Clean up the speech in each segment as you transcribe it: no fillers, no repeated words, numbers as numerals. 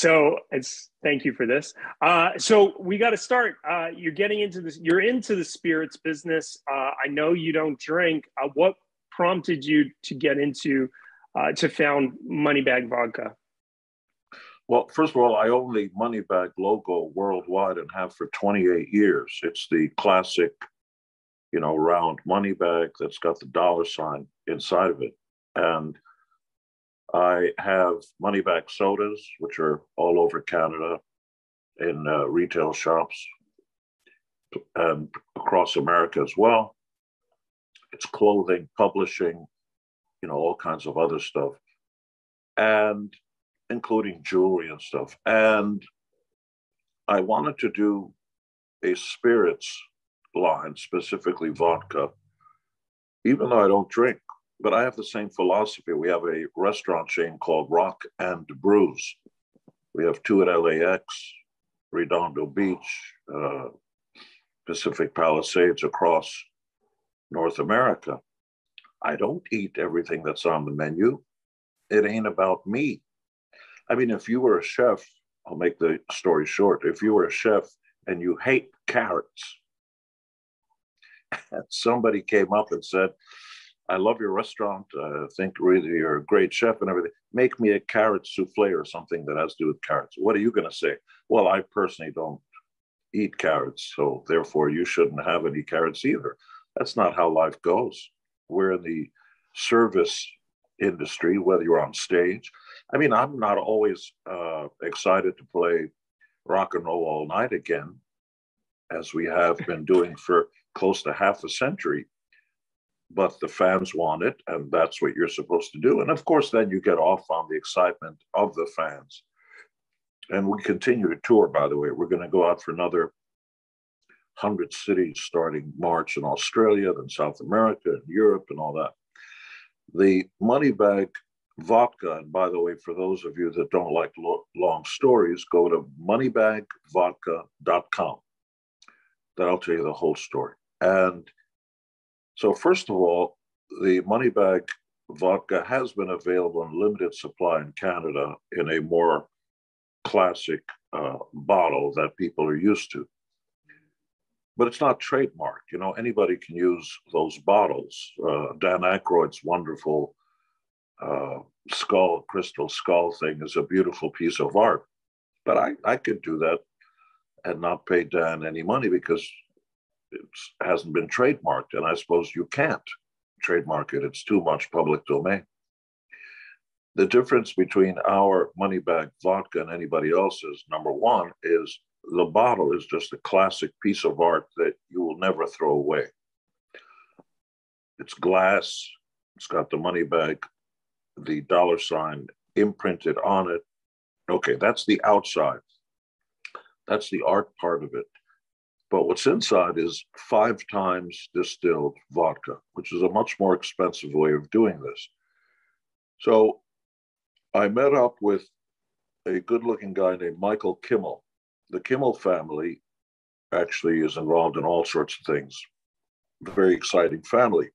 So thank you for this. So we got to start. You're getting into this. You're into the spirits business. I know you don't drink. What prompted you to get into to found MoneyBag Vodka? Well, first of all, I own the MoneyBag logo worldwide and have for 28 years. It's the classic, round money bag that's got the dollar sign inside of it. And I have MoneyBag sodas, which are all over Canada in retail shops and across America as well. It's clothing, publishing, all kinds of other stuff, and including jewelry and stuff. And I wanted to do a spirits line, specifically vodka, even though I don't drink. But I have the same philosophy. We have a restaurant chain called Rock and Brews. We have two at LAX, Redondo Beach, Pacific Palisades across North America. I don't eat everything that's on the menu. It ain't about me. I mean, if you were a chef, I'll make the story short. If you were a chef and you hate carrots, and somebody came up and said, I love your restaurant. I think really you're a great chef and everything. Make me a carrot souffle or something that has to do with carrots. What are you going to say? Well, I personally don't eat carrots, so therefore you shouldn't have any carrots either. That's not how life goes. We're in the service industry, whether you're on stage. I mean, I'm not always excited to play rock and roll all night again, as we have been doing for close to half a century. But the fans want it, and that's what you're supposed to do. And of course, then you get off on the excitement of the fans. And we continue to tour, by the way. We're going to go out for another 100 cities starting March in Australia, then South America and Europe and all that. The MoneyBag Vodka, and by the way, for those of you that don't like long stories, go to moneybagvodka.com. That'll tell you the whole story. And so first of all, the MoneyBag Vodka has been available in limited supply in Canada in a more classic bottle that people are used to. But it's not trademarked. Anybody can use those bottles. Dan Aykroyd's wonderful crystal skull thing is a beautiful piece of art. But I could do that and not pay Dan any money because it hasn't been trademarked. And I suppose you can't trademark it. It's too much public domain. The difference between our MoneyBag Vodka and anybody else's, number one, is the bottle is just a classic piece of art that you will never throw away. It's glass. It's got the MoneyBag, the dollar sign imprinted on it. Okay, that's the outside. That's the art part of it. But what's inside is 5 times distilled vodka, which is a much more expensive way of doing this. So I met up with a good-looking guy named Michael Kimmel. The Kimmel family actually is involved in all sorts of things. Very exciting family.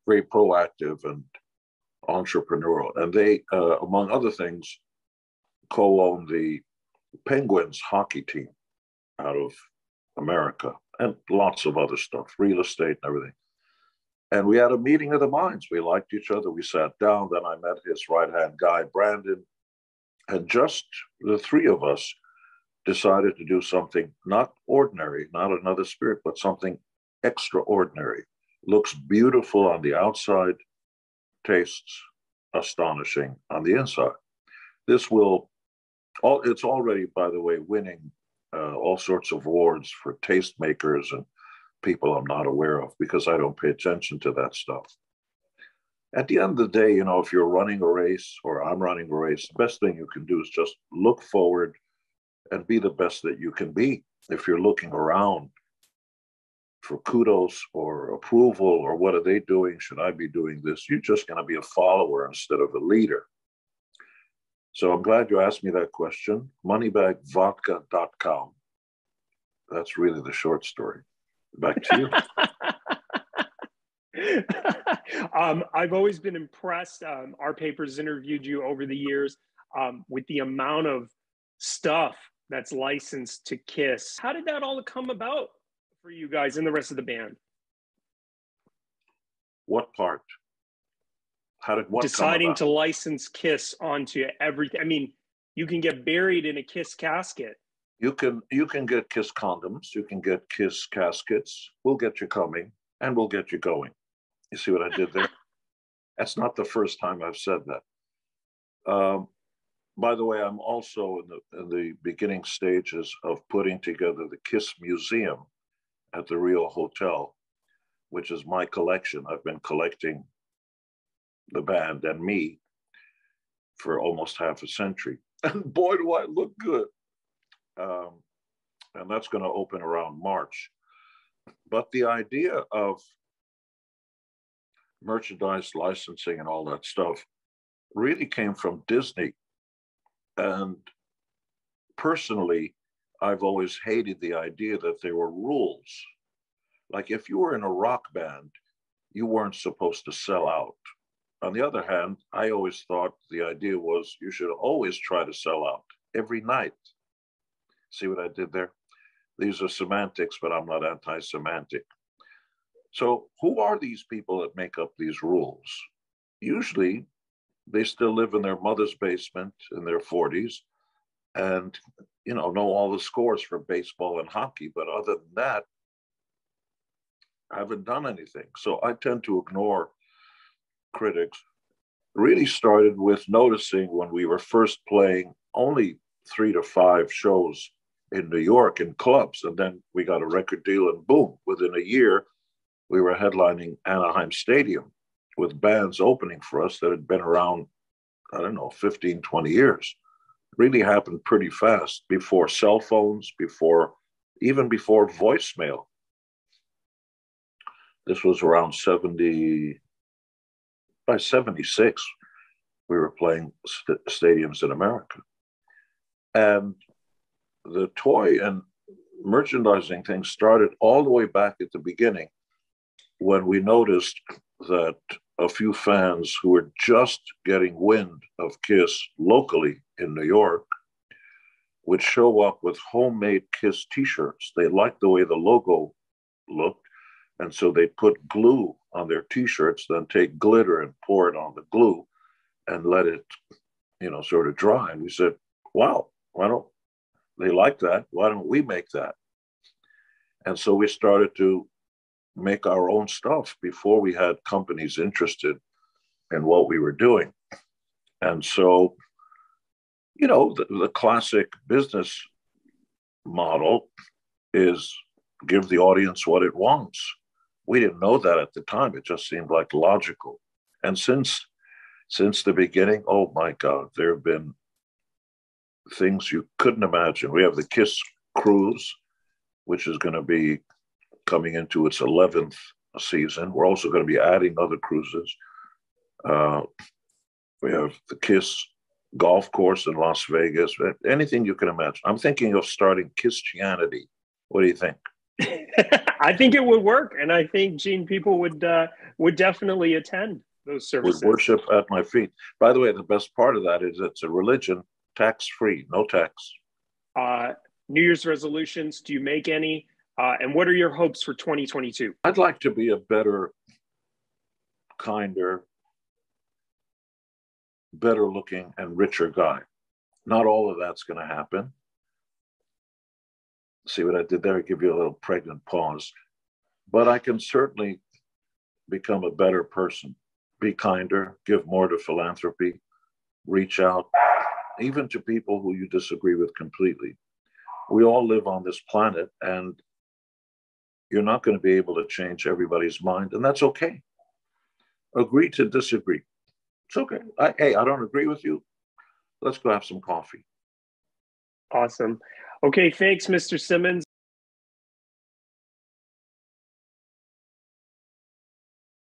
Very proactive and entrepreneurial. And they, among other things, co-own the Penguins hockey team out of America and lots of other stuff, real estate and everything. And we had a meeting of the minds. We liked each other. We sat down. Then I met his right-hand guy, Brandon. And just the three of us decided to do something not ordinary, not another spirit, but something extraordinary. Looks beautiful on the outside, tastes astonishing on the inside. It's already, by the way, winning all sorts of awards for tastemakers and people I'm not aware of because I don't pay attention to that stuff. At the end of the day, if you're running a race or I'm running a race, the best thing you can do is just look forward and be the best that you can be. If you're looking around for kudos or approval or what are they doing, should I be doing this, you're just going to be a follower instead of a leader. So I'm glad you asked me that question. MoneyBagVodka.com. That's really the short story. Back to you. I've always been impressed. Our paper's interviewed you over the years. with the amount of stuff that's licensed to Kiss. How did that all come about for you guys and the rest of the band? What part? How did what deciding to license Kiss onto everything? I mean, you can get buried in a Kiss casket. You can get Kiss condoms. You can get Kiss caskets. We'll get you coming, and we'll get you going. You see what I did there? That's not the first time I've said that. By the way, I'm also in the beginning stages of putting together the Kiss Museum at the Rio Hotel, which is my collection. I've been collecting the band and me for almost half a century. And boy, do I look good. And that's going to open around March. But the idea of merchandise licensing and all that stuff really came from Disney. And personally, I've always hated the idea that there were rules. Like if you were in a rock band, you weren't supposed to sell out. On the other hand, I always thought the idea was you should always try to sell out every night. See what I did there? These are semantics, but I'm not anti-semantic. So who are these people that make up these rules? Usually, they still live in their mother's basement in their 40s and, know all the scores for baseball and hockey. But other than that, I haven't done anything. So I tend to ignore critics. Really started with noticing when we were first playing only 3 to 5 shows in New York in clubs. And then we got a record deal and boom, within a year, we were headlining Anaheim Stadium with bands opening for us that had been around, 15, 20 years. It really happened pretty fast before cell phones, even before voicemail. This was around 70, by 76, we were playing stadiums in America. And the toy and merchandising thing started all the way back at the beginning when we noticed that a few fans who were just getting wind of Kiss locally in New York would show up with homemade Kiss t-shirts. They liked the way the logo looked, and so they put glue on their t-shirts, then take glitter and pour it on the glue and let it, sort of dry. And we said, wow, why don't they like that? Why don't we make that? And so we started to make our own stuff before we had companies interested in what we were doing. And so, the classic business model is give the audience what it wants. We didn't know that at the time. It just seemed like logical. And since the beginning, oh my God, there have been things you couldn't imagine. We have the Kiss Cruise, which is going to be coming into its 11th season. We're also going to be adding other cruises. We have the Kiss golf course in Las Vegas, anything you can imagine. I'm thinking of starting Christianity. What do you think? I think it would work. And I think, Gene, people would definitely attend those services. Would worship at my feet. By the way, the best part of that is it's a religion, tax-free, no tax. New Year's resolutions, do you make any? And what are your hopes for 2022? I'd like to be a better, kinder, better looking and richer guy. Not all of that's going to happen. See what I did there? I give you a little pregnant pause. But I can certainly become a better person, be kinder, give more to philanthropy, reach out, even to people who you disagree with completely. We all live on this planet, and you're not going to be able to change everybody's mind, and that's okay. Agree to disagree. It's okay. Hey, I don't agree with you. Let's go have some coffee. Awesome. Okay, thanks, Mr. Simmons.